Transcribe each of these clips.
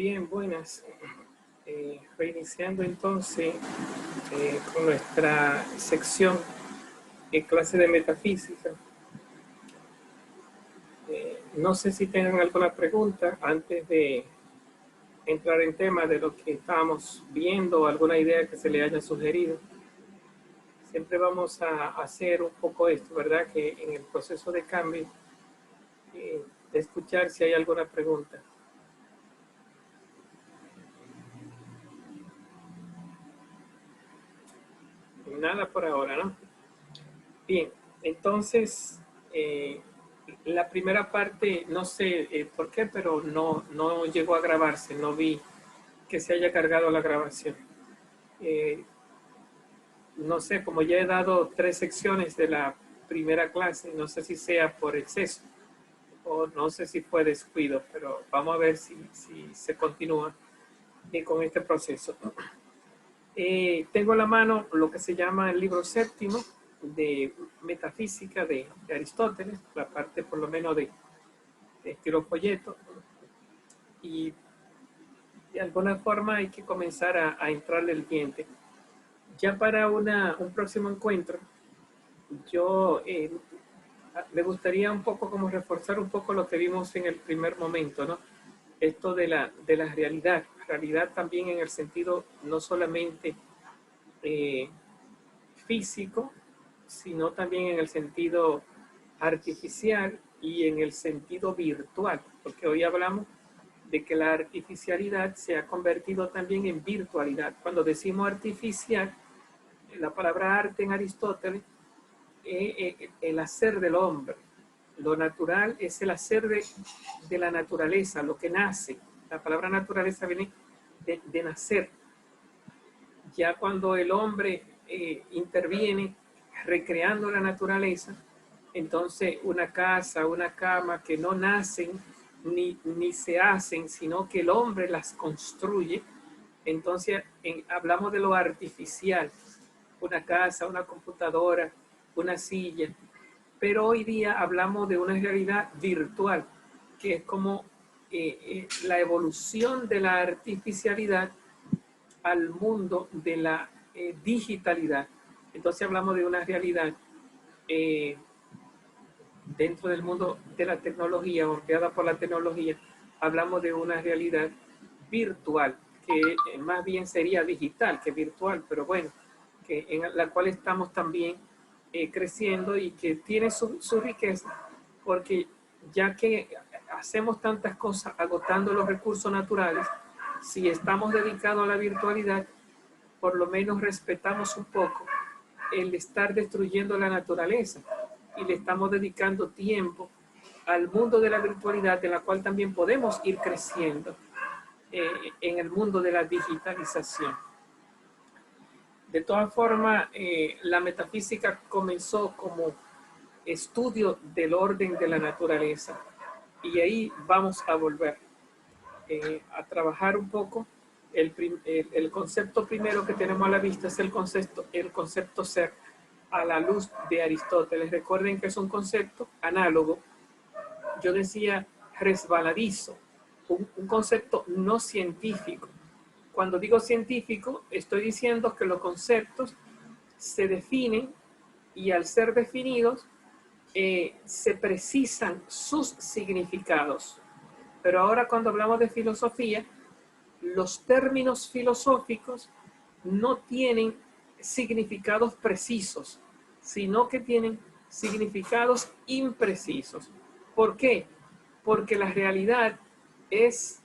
Bien, buenas. Reiniciando entonces con nuestra sección de clase de metafísica. No sé si tengan alguna pregunta antes de entrar en tema de lo que estábamos viendo o alguna idea que se le haya sugerido. Siempre vamos a hacer un poco esto, ¿verdad? Que en el proceso de cambio, de escuchar si hay alguna pregunta. Nada por ahora, ¿no? Bien, entonces, la primera parte, no sé por qué, pero no llegó a grabarse, no vi que se haya cargado la grabación. No sé, como ya he dado 3 secciones de la primera clase, no sé si sea por exceso o no sé si fue descuido, pero vamos a ver si se continúa con este proceso. Tengo a la mano lo que se llama el libro séptimo de metafísica de Aristóteles, la parte por lo menos de estilo folleto, y de alguna forma hay que comenzar a entrarle el diente. Ya para un próximo encuentro, yo me gustaría un poco como reforzar un poco lo que vimos en el primer momento, ¿no? Esto de la realidad también en el sentido no solamente físico, sino también en el sentido artificial y en el sentido virtual, porque hoy hablamos de que la artificialidad se ha convertido también en virtualidad. Cuando decimos artificial, la palabra arte en Aristóteles es el hacer del hombre. Lo natural es el hacer de la naturaleza, lo que nace. La palabra naturaleza viene de nacer. Ya cuando el hombre interviene recreando la naturaleza, entonces una casa, una cama que no nacen ni se hacen, sino que el hombre las construye, entonces hablamos de lo artificial, una casa, una computadora, una silla, pero hoy día hablamos de una realidad virtual, que es como la evolución de la artificialidad al mundo de la digitalidad. Entonces hablamos de una realidad dentro del mundo de la tecnología, golpeada por la tecnología, hablamos de una realidad virtual, que más bien sería digital que virtual, pero bueno, que en la cual estamos también creciendo y que tiene su riqueza, porque ya que hacemos tantas cosas agotando los recursos naturales, si estamos dedicados a la virtualidad, por lo menos respetamos un poco el estar destruyendo la naturaleza y le estamos dedicando tiempo al mundo de la virtualidad, en la cual también podemos ir creciendo en el mundo de la digitalización. De todas formas, la metafísica comenzó como estudio del orden de la naturaleza y ahí vamos a volver a trabajar un poco. El concepto primero que tenemos a la vista es el concepto ser a la luz de Aristóteles. Recuerden que es un concepto análogo, yo decía resbaladizo, un concepto no científico. Cuando digo científico, estoy diciendo que los conceptos se definen y al ser definidos se precisan sus significados. Pero ahora cuando hablamos de filosofía, los términos filosóficos no tienen significados precisos, sino que tienen significados imprecisos. ¿Por qué? Porque la realidad es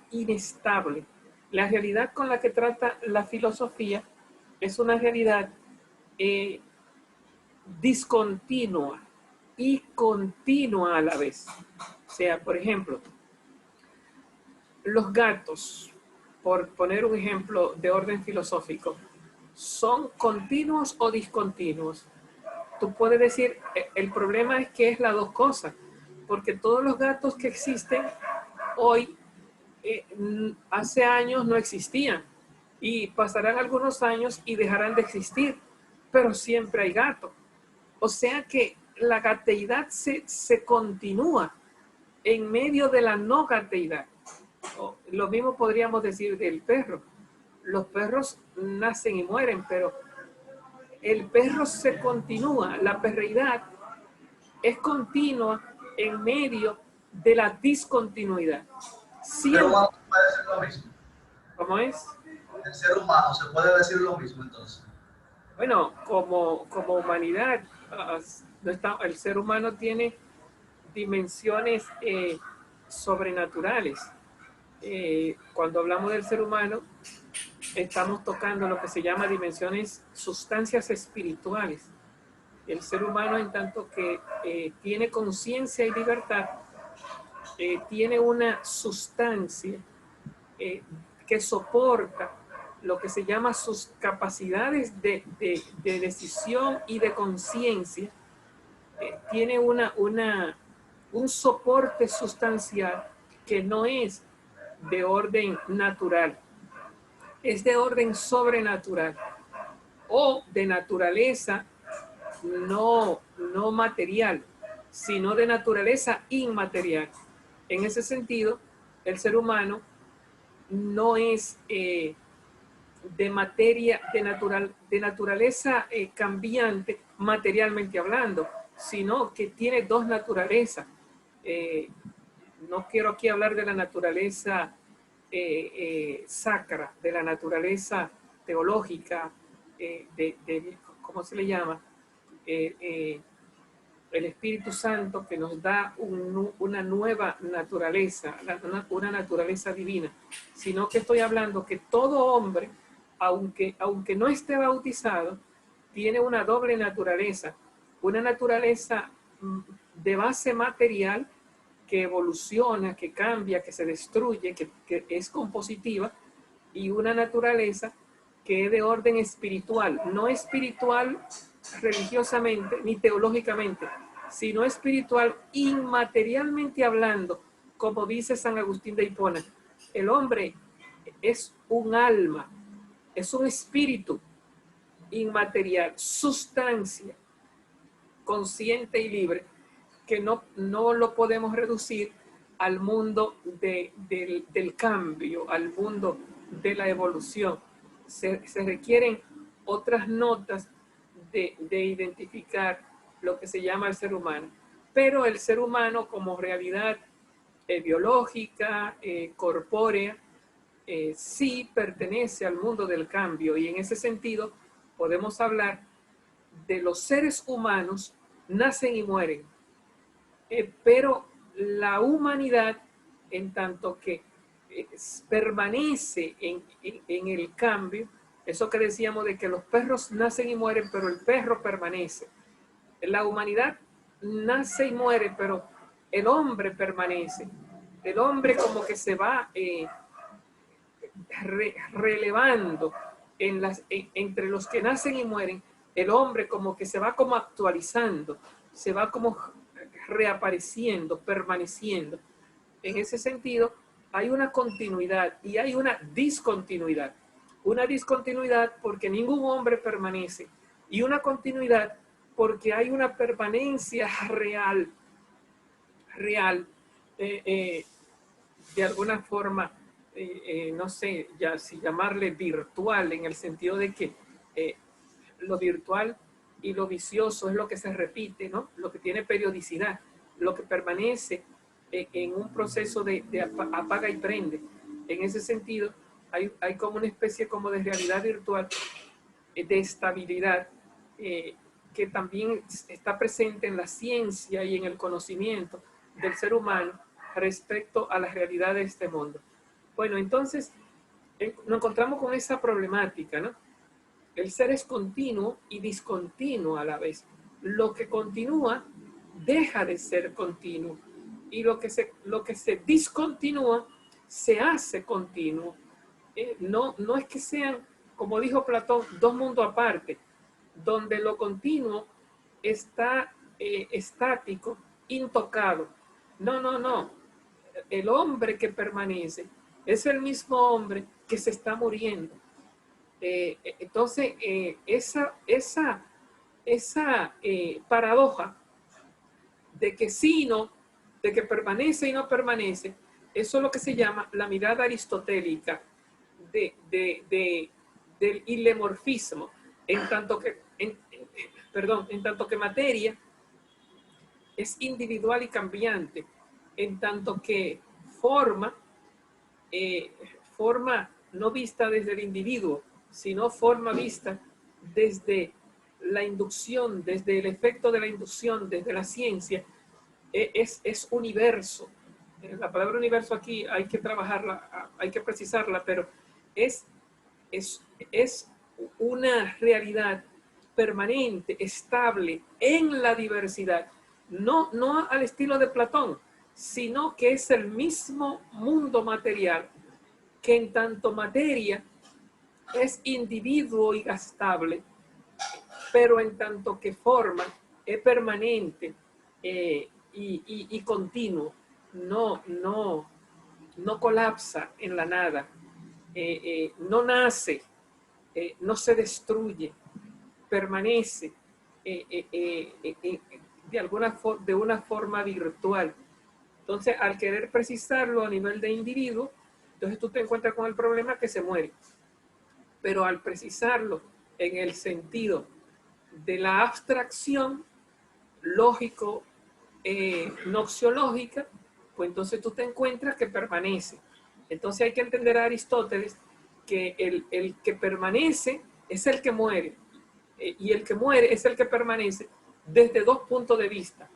inestable. La realidad con la que trata la filosofía es una realidad discontinua y continua a la vez. O sea, por ejemplo, los gatos, por poner un ejemplo de orden filosófico, ¿son continuos o discontinuos? Tú puedes decir, el problema es que es las dos cosas, porque todos los gatos que existen hoy, hace años no existían, y pasarán algunos años y dejarán de existir, pero siempre hay gatos. O sea que la gateidad se continúa en medio de la no gateidad. Lo mismo podríamos decir del perro. Los perros nacen y mueren, pero el perro se continúa. La perreidad es continua en medio de la discontinuidad. Pero Siempre. humano se puede decir lo mismo. ¿Cómo es? El ser humano se puede decir lo mismo entonces. Bueno, como humanidad, el ser humano tiene dimensiones sobrenaturales. Cuando hablamos del ser humano, estamos tocando lo que se llama dimensiones, sustancias espirituales. El ser humano, en tanto que tiene conciencia y libertad, tiene una sustancia que soporta lo que se llama sus capacidades de decisión y de conciencia. Tiene un soporte sustancial que no es de orden natural, es de orden sobrenatural o de naturaleza no material, sino de naturaleza inmaterial. En ese sentido, el ser humano no es de materia, de naturaleza cambiante materialmente hablando, sino que tiene dos naturalezas. No quiero aquí hablar de la naturaleza sacra, de la naturaleza teológica, ¿cómo se le llama? El Espíritu Santo que nos da una nueva naturaleza, una naturaleza divina, sino que estoy hablando que todo hombre, aunque no esté bautizado, tiene una doble naturaleza, una naturaleza de base material que evoluciona, que cambia, que se destruye, que es compositiva, y una naturaleza que es de orden espiritual, no espiritual religiosamente ni teológicamente, sino espiritual inmaterialmente hablando, como dice San Agustín de Hipona. El hombre es un alma, es un espíritu inmaterial, sustancia, consciente y libre, que no lo podemos reducir al mundo del cambio, al mundo de la evolución. Se requieren otras notas de identificar lo que se llama el ser humano. Pero el ser humano como realidad biológica, corpórea, sí pertenece al mundo del cambio, y en ese sentido podemos hablar de los seres humanos nacen y mueren, pero la humanidad, en tanto que permanece en el cambio, eso que decíamos de que los perros nacen y mueren, pero el perro permanece. La humanidad nace y muere, pero el hombre permanece. El hombre como que se va relevando entre los que nacen y mueren. El hombre como que se va como actualizando, se va como reapareciendo, permaneciendo. En ese sentido, hay una continuidad y hay una discontinuidad. Una discontinuidad porque ningún hombre permanece, y una continuidad porque hay una permanencia real, de alguna forma, no sé, ya si llamarle virtual, en el sentido de que lo virtual y lo vicioso es lo que se repite, ¿no? Lo que tiene periodicidad, lo que permanece en un proceso de apaga y prende. En ese sentido, hay como una especie como de realidad virtual, de estabilidad, que también está presente en la ciencia y en el conocimiento del ser humano respecto a la realidad de este mundo. Bueno, entonces nos encontramos con esa problemática, ¿no? El ser es continuo y discontinuo a la vez. Lo que continúa deja de ser continuo, y lo que se discontinúa se hace continuo. No es que sean, como dijo Platón, dos mundos aparte, donde lo continuo está estático, intocado. No. El hombre que permanece es el mismo hombre que se está muriendo. Entonces, esa paradoja de que sí y no, de que permanece y no permanece, Eso es lo que se llama la mirada aristotélica del ilemorfismo, en tanto que, en tanto que materia es individual y cambiante, en tanto que forma, forma no vista desde el individuo, sino forma vista desde la inducción, desde el efecto de la inducción, desde la ciencia, es universo. La palabra universo aquí hay que trabajarla, hay que precisarla, pero es, es una realidad permanente, estable, en la diversidad. No al estilo de Platón, sino que es el mismo mundo material que en tanto materia es individuo y gastable, pero en tanto que forma es permanente y continuo, no colapsa en la nada, no nace, no se destruye, permanece de una forma virtual. Entonces, al querer precisarlo a nivel de individuo, entonces tú te encuentras con el problema que se muere. Pero al precisarlo en el sentido de la abstracción lógico, noxiológica, pues entonces tú te encuentras que permanece. Entonces hay que entender a Aristóteles que el que permanece es el que muere, y el que muere es el que permanece desde dos puntos de vista,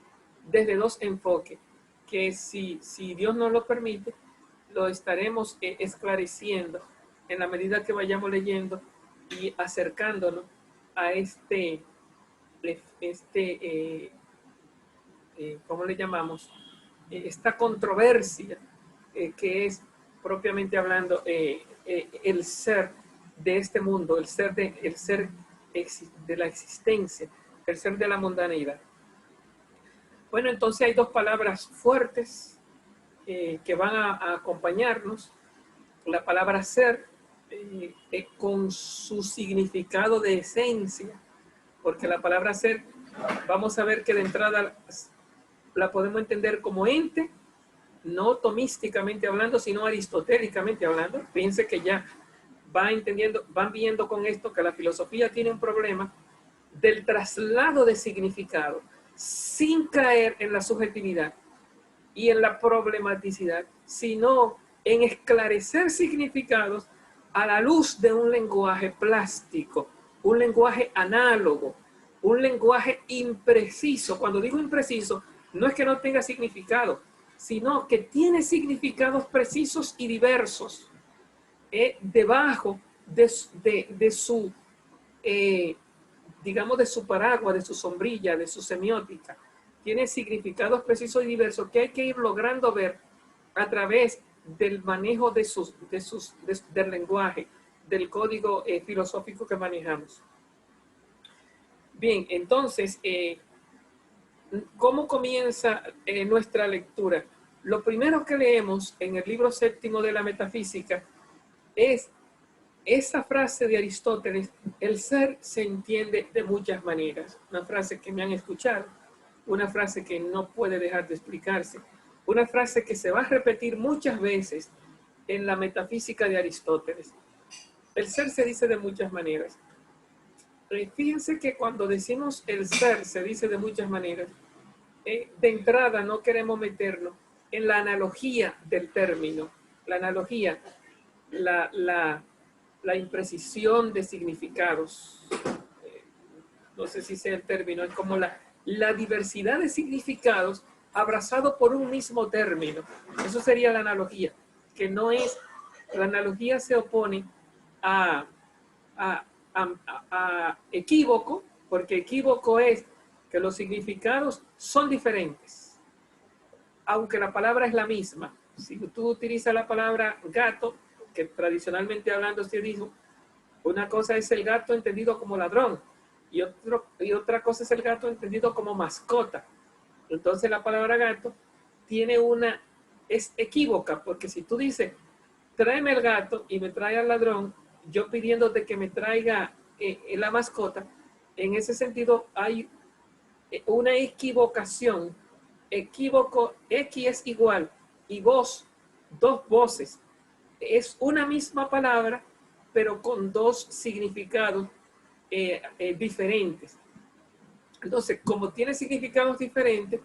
desde dos enfoques, que si Dios nos lo permite, lo estaremos esclareciendo en la medida que vayamos leyendo y acercándonos a ¿cómo le llamamos? Esta controversia que es propiamente hablando el ser de este mundo, el ser de la existencia, el ser de la mundanidad. Bueno, entonces hay dos palabras fuertes que van a acompañarnos. La palabra ser con su significado de esencia, porque la palabra ser, vamos a ver que de entrada la podemos entender como ente, no tomísticamente hablando, sino aristotélicamente hablando. Fíjense que ya van viendo con esto que la filosofía tiene un problema del traslado de significado sin caer en la subjetividad y en la problematicidad, sino en esclarecer significados a la luz de un lenguaje plástico, un lenguaje análogo, un lenguaje impreciso. Cuando digo impreciso, no es que no tenga significado, sino que tiene significados precisos y diversos debajo de su, digamos, de su paraguas, de su sombrilla, de su semiótica. Tiene significados precisos y diversos que hay que ir logrando ver a través del manejo del lenguaje, del código filosófico que manejamos. Bien, entonces, ¿cómo comienza nuestra lectura? Lo primero que leemos en el libro séptimo de la metafísica es esa frase de Aristóteles: el ser se entiende de muchas maneras. Una frase que me han escuchado, una frase que no puede dejar de explicarse, una frase que se va a repetir muchas veces en la metafísica de Aristóteles. El ser se dice de muchas maneras. Fíjense que cuando decimos el ser se dice de muchas maneras, de entrada no queremos meternos en la analogía del término, la analogía, la imprecisión de significados. No sé si sea el término, es como la diversidad de significados abrazado por un mismo término. Eso sería la analogía, que no es, la analogía se opone a equívoco, porque equívoco es que los significados son diferentes, aunque la palabra es la misma. Si tú utilizas la palabra gato, que tradicionalmente hablando se dijo, una cosa es el gato entendido como ladrón y otra cosa es el gato entendido como mascota. Entonces la palabra gato es equívoca, porque si tú dices, tráeme el gato y me trae al ladrón, yo pidiéndote que me traiga la mascota, en ese sentido hay una equivocación. Equívoco, X es igual y vos dos voces. Es una misma palabra, pero con dos significados diferentes. Entonces, como tiene significados diferentes,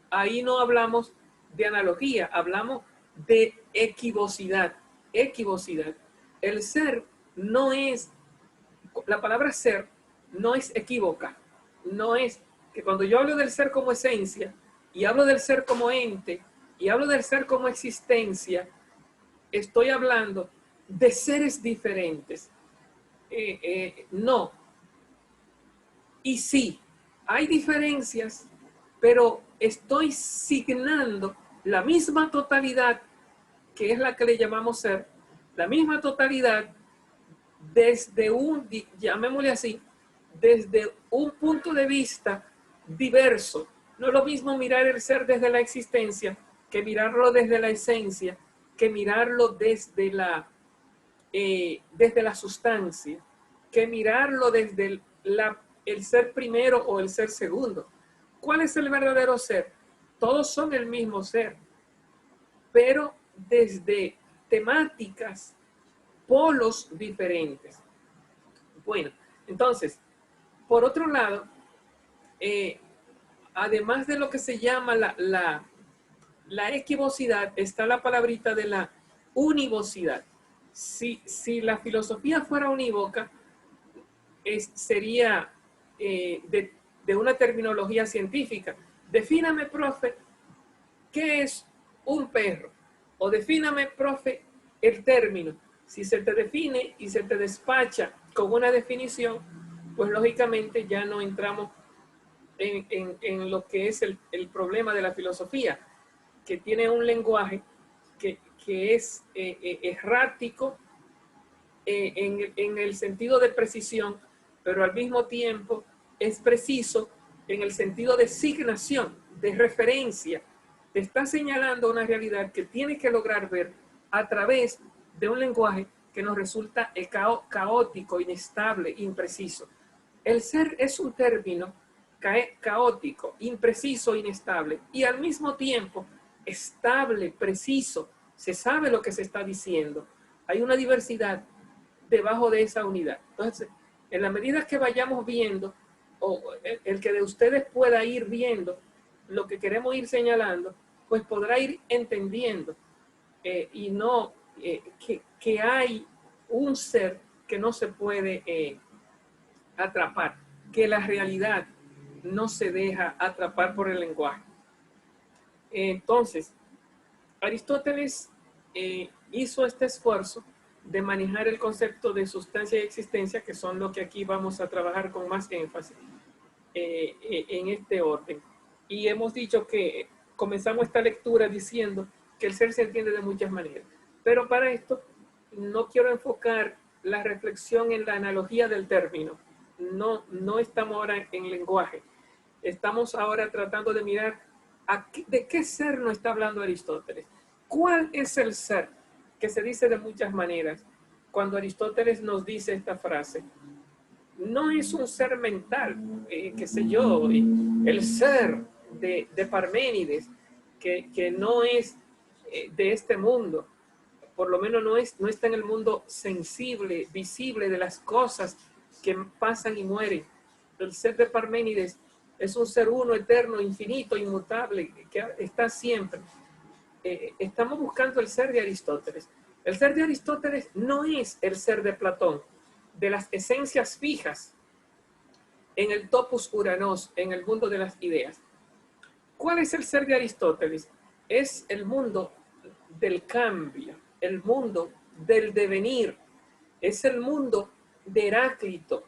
ahí no hablamos de analogía, hablamos de equivocidad. Equivocidad. El ser no es, la palabra ser no es equívoca. No es que cuando yo hablo del ser como esencia y hablo del ser como ente y hablo del ser como existencia, estoy hablando de seres diferentes. No. Y sí, hay diferencias, pero estoy signando la misma totalidad, que es la que le llamamos ser, la misma totalidad desde un, llamémosle así, desde un punto de vista diverso. No es lo mismo mirar el ser desde la existencia que mirarlo desde la esencia, que mirarlo desde la sustancia, que mirarlo desde el ser primero o el ser segundo. ¿Cuál es el verdadero ser? Todos son el mismo ser, pero desde temáticas, polos diferentes. Bueno, entonces, por otro lado, además de lo que se llama la equivocidad, está la palabrita de la univocidad. Si la filosofía fuera unívoca, sería de una terminología científica. Defíname, profe, ¿qué es un perro? O defíname, profe, el término. Si se te define y se te despacha con una definición, pues lógicamente ya no entramos en lo que es el problema de la filosofía, que tiene un lenguaje que es errático en el sentido de precisión, pero al mismo tiempo es preciso en el sentido de signación, de referencia. Te está señalando una realidad que tiene que lograr ver a través de un lenguaje que nos resulta caótico, inestable, impreciso. El ser es un término caótico, impreciso, inestable y al mismo tiempo estable, preciso. Se sabe lo que se está diciendo. Hay una diversidad debajo de esa unidad. Entonces, en la medida que vayamos viendo, o el que de ustedes pueda ir viendo lo que queremos ir señalando, pues podrá ir entendiendo y no que hay un ser que no se puede atrapar, que la realidad no se deja atrapar por el lenguaje. Entonces, Aristóteles hizo este esfuerzo de manejar el concepto de sustancia y existencia, que son lo que aquí vamos a trabajar con más énfasis en este orden. Y hemos dicho que comenzamos esta lectura diciendo que el ser se entiende de muchas maneras. Pero para esto no quiero enfocar la reflexión en la analogía del término. No estamos ahora en lenguaje. Estamos ahora tratando de mirar de qué ser nos está hablando Aristóteles. ¿Cuál es el ser? Que se dice de muchas maneras cuando Aristóteles nos dice esta frase. No es un ser mental, qué sé yo, el ser de Parménides, que no es de este mundo, por lo menos no está en el mundo sensible, visible de las cosas que pasan y mueren. El ser de Parménides es un ser uno, eterno, infinito, inmutable, que está siempre. Estamos buscando el ser de Aristóteles. El ser de Aristóteles no es el ser de Platón, de las esencias fijas en el topos uranos, en el mundo de las ideas. ¿Cuál es el ser de Aristóteles? Es el mundo del cambio, el mundo del devenir, es el mundo de Heráclito,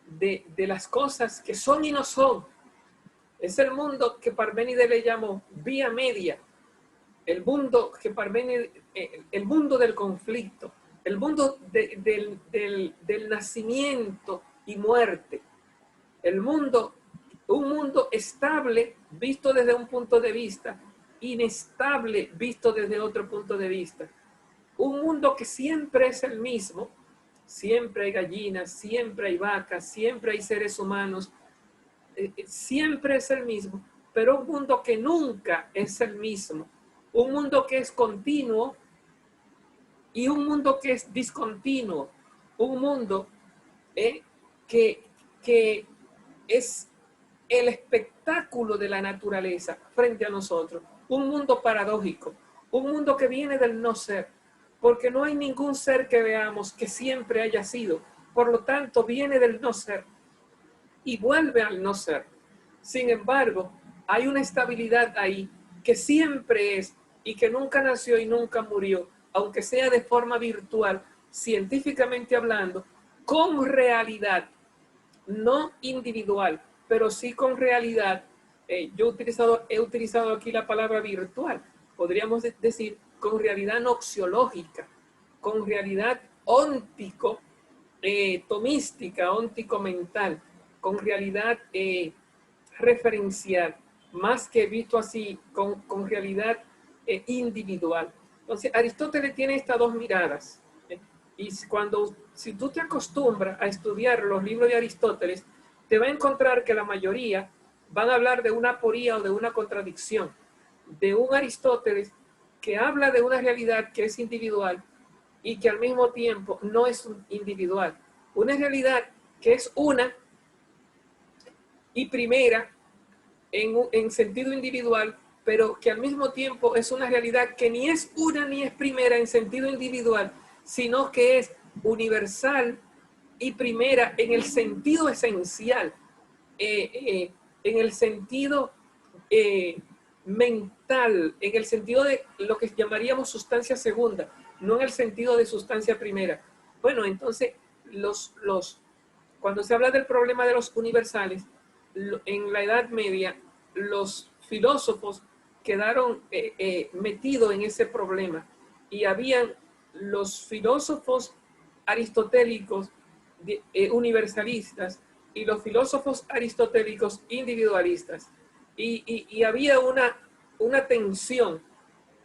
de las cosas que son y no son. Es el mundo que Parménides le llamó vía media, el mundo que Parménides, el mundo del conflicto, el mundo del nacimiento y muerte, el mundo, un mundo estable visto desde un punto de vista, inestable visto desde otro punto de vista, un mundo que siempre es el mismo, siempre hay gallinas, siempre hay vacas, siempre hay seres humanos, siempre es el mismo, pero un mundo que nunca es el mismo, un mundo que es continuo y un mundo que es discontinuo, un mundo que es el espectáculo de la naturaleza frente a nosotros, un mundo paradójico, un mundo que viene del no ser, porque no hay ningún ser que veamos que siempre haya sido, por lo tanto viene del no ser y vuelve al no ser. Sin embargo, hay una estabilidad ahí que siempre es y que nunca nació y nunca murió, aunque sea de forma virtual, científicamente hablando, con realidad, no individual, pero sí con realidad. Yo he utilizado aquí la palabra virtual, podríamos decir con realidad noxiológica, con realidad óntico, tomística, óntico mental, con realidad referencial, más que visto así, con realidad individual. Entonces, Aristóteles tiene estas dos miradas. Y si tú te acostumbras a estudiar los libros de Aristóteles, te va a encontrar que la mayoría van a hablar de una aporía o de una contradicción, de un Aristóteles que habla de una realidad que es individual y que al mismo tiempo no es individual. Una realidad que es una y primera en sentido individual, pero que al mismo tiempo es una realidad que ni es una ni es primera en sentido individual, sino que es universal y primera en el sentido esencial, en el sentido mental, en el sentido de lo que llamaríamos sustancia segunda, no en el sentido de sustancia primera. Bueno, entonces, cuando se habla del problema de los universales, en la Edad Media, los filósofos quedaron metidos en ese problema y habían los filósofos aristotélicos universalistas y los filósofos aristotélicos individualistas. Y había una tensión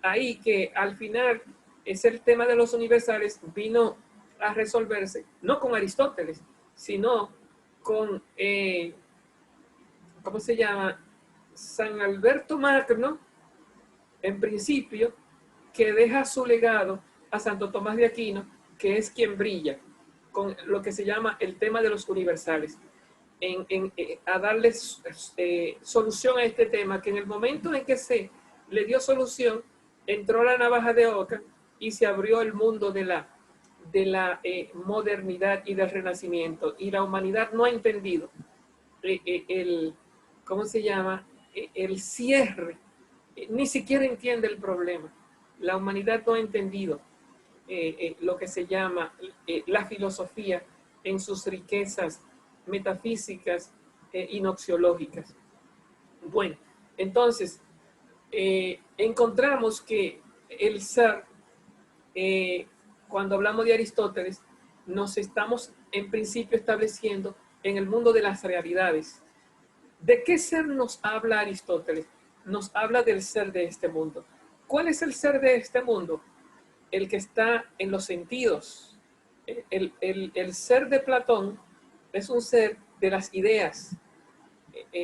ahí que al final es el tema de los universales vino a resolverse, no con Aristóteles, sino con, ¿cómo se llama? San Alberto Magno, en principio, que deja su legado a Santo Tomás de Aquino, que es quien brilla con lo que se llama el tema de los universales, a darles solución a este tema, que en el momento en que se le dio solución, entró la navaja de Oca y se abrió el mundo de la modernidad y del renacimiento, y la humanidad no ha entendido ¿cómo se llama? El cierre, ni siquiera entiende el problema. La humanidad no ha entendido lo que se llama la filosofía en sus riquezas metafísicas y noxiológicas. Bueno, entonces, encontramos que el ser, cuando hablamos de Aristóteles, nos estamos en principio estableciendo en el mundo de las realidades. ¿De qué ser nos habla Aristóteles? Nos habla del ser de este mundo. ¿Cuál es el ser de este mundo? El que está en los sentidos. El ser de Platón es un ser de las ideas,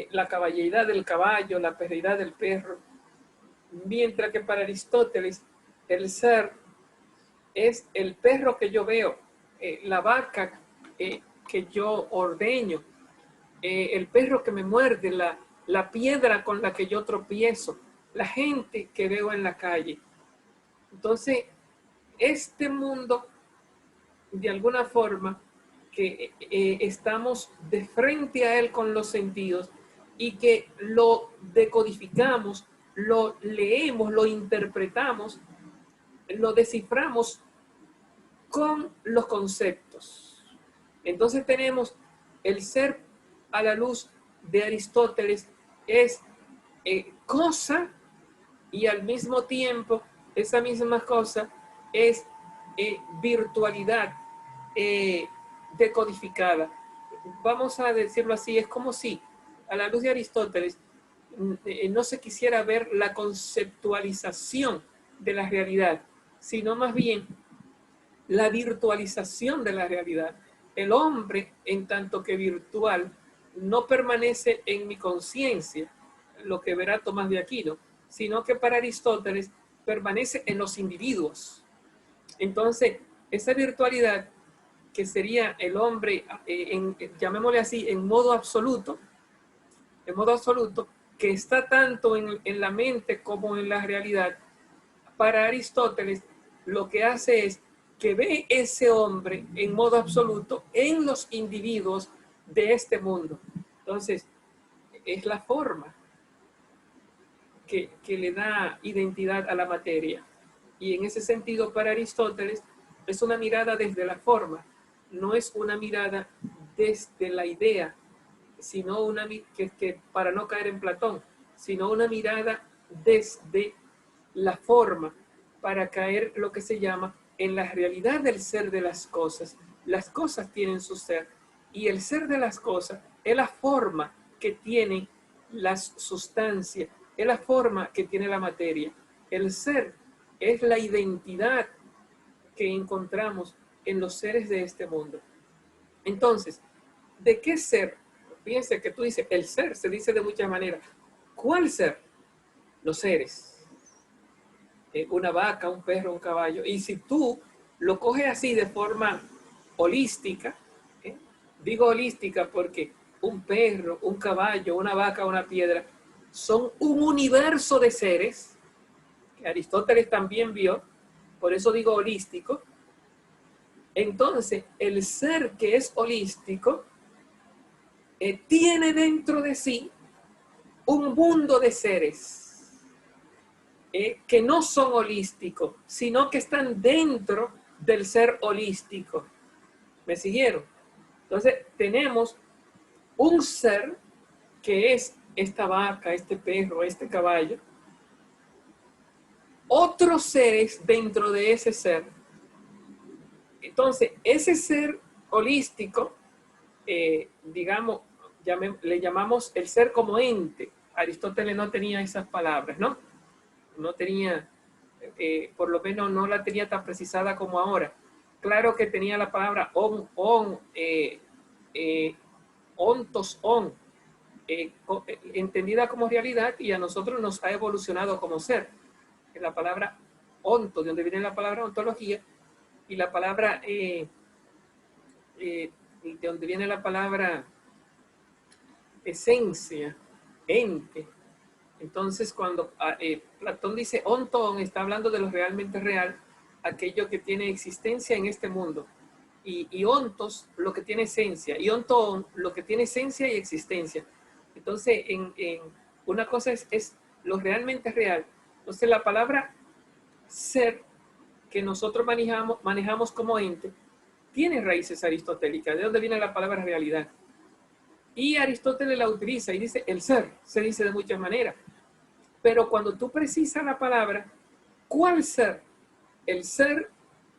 la caballeridad del caballo, la perreidad del perro, mientras que para Aristóteles el ser es el perro que yo veo, la vaca que yo ordeño, el perro que me muerde, la piedra con la que yo tropiezo, la gente que veo en la calle. Entonces, este mundo, de alguna forma, que estamos de frente a él con los sentidos y que lo decodificamos, lo leemos, lo interpretamos, lo desciframos con los conceptos. Entonces tenemos el ser a la luz de Aristóteles es cosa, y al mismo tiempo esa misma cosa es virtualidad decodificada. Vamos a decirlo así, es como si a la luz de Aristóteles no se quisiera ver la conceptualización de la realidad, sino más bien la virtualización de la realidad. El hombre, en tanto que virtual, no permanece en mi conciencia, lo que verá Tomás de Aquino, sino que para Aristóteles permanece en los individuos. Entonces, esa virtualidad que sería el hombre, llamémosle así, en modo absoluto, que está tanto en la mente como en la realidad, para Aristóteles lo que hace es que ve ese hombre en modo absoluto en los individuos de este mundo. Entonces, es la forma que le da identidad a la materia. Y en ese sentido, para Aristóteles, es una mirada desde la forma, no es una mirada desde la idea, sino una que para no caer en Platón, sino una mirada desde la forma, para caer lo que se llama en la realidad del ser de las cosas. Las cosas tienen su ser, y el ser de las cosas es la forma que tiene las sustancias, es la forma que tiene la materia. El ser es la identidad que encontramos en los seres de este mundo. Entonces, ¿de qué ser? Fíjense que tú dices, el ser se dice de muchas maneras. ¿Cuál ser? Los seres. Una vaca, un perro, un caballo. Y si tú lo coges así de forma holística, digo holística porque un perro, un caballo, una vaca, una piedra, son un universo de seres que Aristóteles también vio, por eso digo holístico. Entonces, el ser que es holístico tiene dentro de sí un mundo de seres que no son holísticos, sino que están dentro del ser holístico. ¿Me siguieron? Entonces, tenemos un ser que es esta vaca, este perro, este caballo, otros seres dentro de ese ser. Entonces, ese ser holístico, digamos, le llamamos el ser como ente. Aristóteles no tenía esas palabras, ¿no? No tenía, por lo menos no la tenía tan precisada como ahora. Claro que tenía la palabra ontos, entendida como realidad, y a nosotros nos ha evolucionado como ser. La palabra onto, de donde viene la palabra ontología, y la palabra, de donde viene la palabra esencia, ente. Entonces, cuando Platón dice ontón, está hablando de lo realmente real, aquello que tiene existencia en este mundo. Y ontos, lo que tiene esencia. Y ontón, lo que tiene esencia y existencia. Entonces, una cosa es lo realmente real. Entonces, la palabra ser que nosotros manejamos como ente tiene raíces aristotélicas. ¿De dónde viene la palabra realidad? Y Aristóteles la utiliza y dice el ser, se dice de muchas maneras. Pero cuando tú precisas la palabra, ¿cuál ser? El ser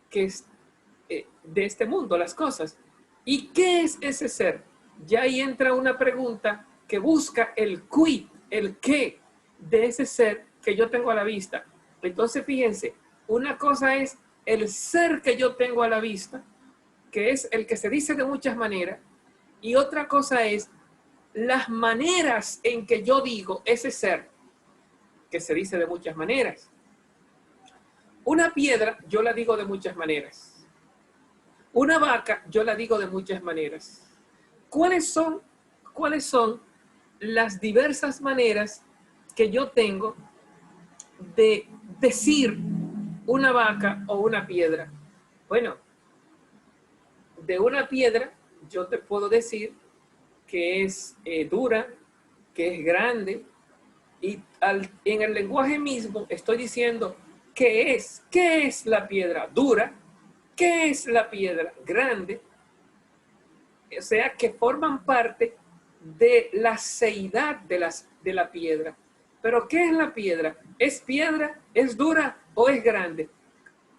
que es de este mundo, las cosas. ¿Y qué es ese ser? Ya ahí entra una pregunta que busca el quid, el qué de ese ser que yo tengo a la vista. Entonces, fíjense, una cosa es el ser que yo tengo a la vista, que es el que se dice de muchas maneras, y otra cosa es las maneras en que yo digo ese ser, que se dice de muchas maneras. Una piedra, yo la digo de muchas maneras. Una vaca, yo la digo de muchas maneras. ¿Cuáles son las diversas maneras que yo tengo de decir una vaca o una piedra? Bueno, de una piedra yo te puedo decir que es dura, que es grande, y en el lenguaje mismo estoy diciendo qué es la piedra dura, qué es la piedra grande, o sea, que forman parte de la seidad de la piedra. Pero ¿qué es la piedra? ¿Es piedra? ¿Es dura o es grande?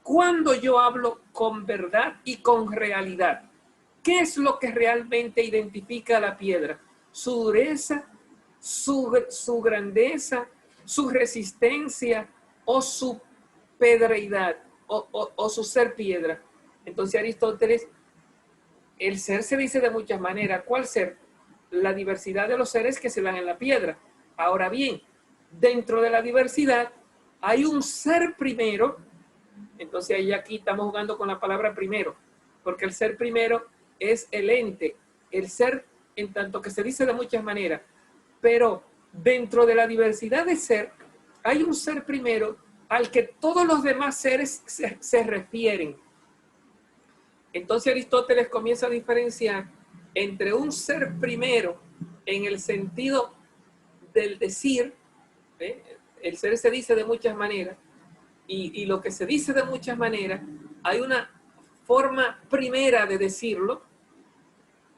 Cuando yo hablo con verdad y con realidad, ¿qué es lo que realmente identifica a la piedra? Su dureza, su grandeza, su resistencia o su pedreidad o su ser piedra. Entonces Aristóteles, el ser se dice de muchas maneras. ¿Cuál ser? La diversidad de los seres que se dan en la piedra. Ahora bien, dentro de la diversidad hay un ser primero Entonces ahí aquí estamos jugando con la palabra primero, porque el ser primero es el ente, el ser en tanto que se dice de muchas maneras, pero dentro de la diversidad de ser hay un ser primero al que todos los demás seres se refieren. Entonces Aristóteles comienza a diferenciar entre un ser primero en el sentido del decir, el ser se dice de muchas maneras, y lo que se dice de muchas maneras, hay una forma primera de decirlo,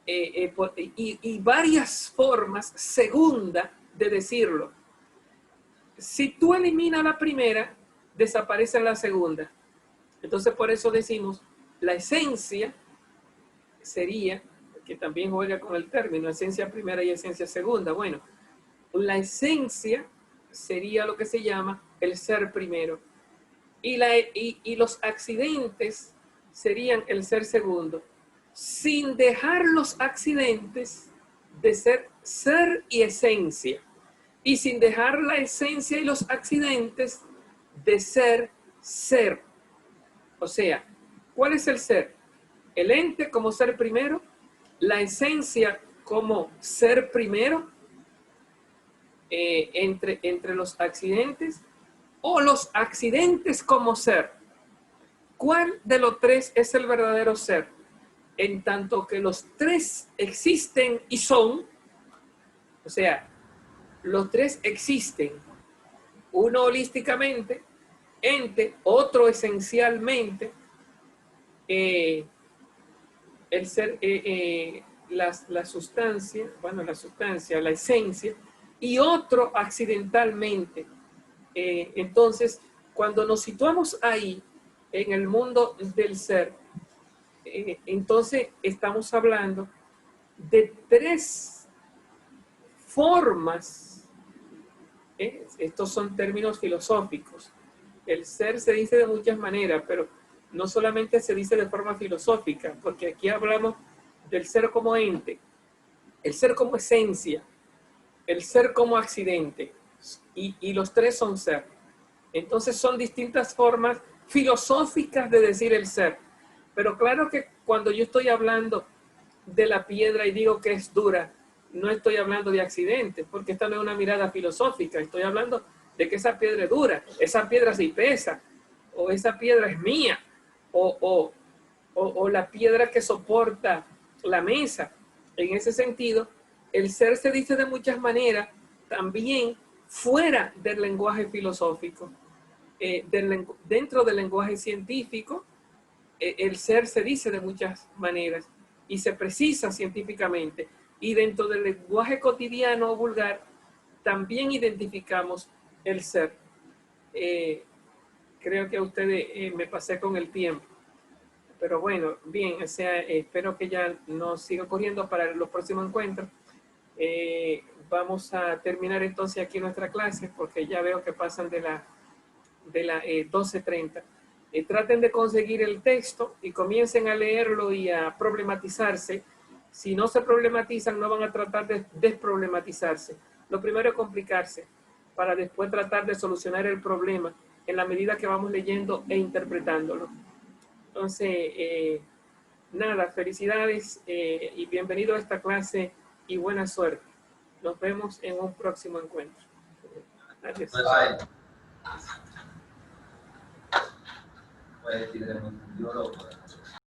y varias formas segunda de decirlo. Si tú eliminas la primera, desaparece la segunda. Entonces por eso decimos, la esencia sería, que también juega con el término, esencia primera y esencia segunda. Bueno, la esencia sería lo que se llama el ser primero. Y los accidentes serían el ser segundo, sin dejar los accidentes de ser ser y esencia, y sin dejar la esencia y los accidentes de ser ser. O sea, ¿cuál es el ser? El ente como ser primero, la esencia como ser primero, entre los accidentes, o los accidentes como ser. ¿Cuál de los tres es el verdadero ser? En tanto que los tres existen y son, o sea, los tres existen, uno holísticamente, ente, otro esencialmente, el ser, la sustancia, la esencia, y otro accidentalmente. Entonces, cuando nos situamos ahí, en el mundo del ser, entonces estamos hablando de tres formas. Estos son términos filosóficos. El ser se dice de muchas maneras, pero no solamente se dice de forma filosófica, porque aquí hablamos del ser como ente, el ser como esencia, el ser como accidente, y los tres son ser. Entonces son distintas formas filosóficas de decir el ser. Pero claro que cuando yo estoy hablando de la piedra y digo que es dura, no estoy hablando de accidentes, porque esta no es una mirada filosófica, estoy hablando de que esa piedra es dura, esa piedra sí pesa, o esa piedra es mía, o la piedra que soporta la mesa. En ese sentido, el ser se dice de muchas maneras, también fuera del lenguaje filosófico. Dentro del lenguaje científico, el ser se dice de muchas maneras y se precisa científicamente. Y dentro del lenguaje cotidiano o vulgar, también identificamos el ser. Creo que a ustedes me pasé con el tiempo. Pero bueno, bien, o sea, espero que ya nos siga ocurriendo para los próximos encuentros. Vamos a terminar entonces aquí nuestra clase porque ya veo que pasan de la 12:30. Traten de conseguir el texto y comiencen a leerlo y a problematizarse. Si no se problematizan, no van a tratar de desproblematizarse. Lo primero es complicarse para después tratar de solucionar el problema en la medida que vamos leyendo e interpretándolo. Entonces, nada, felicidades y bienvenido a esta clase y buena suerte. Nos vemos en un próximo encuentro. Adiós. Bye.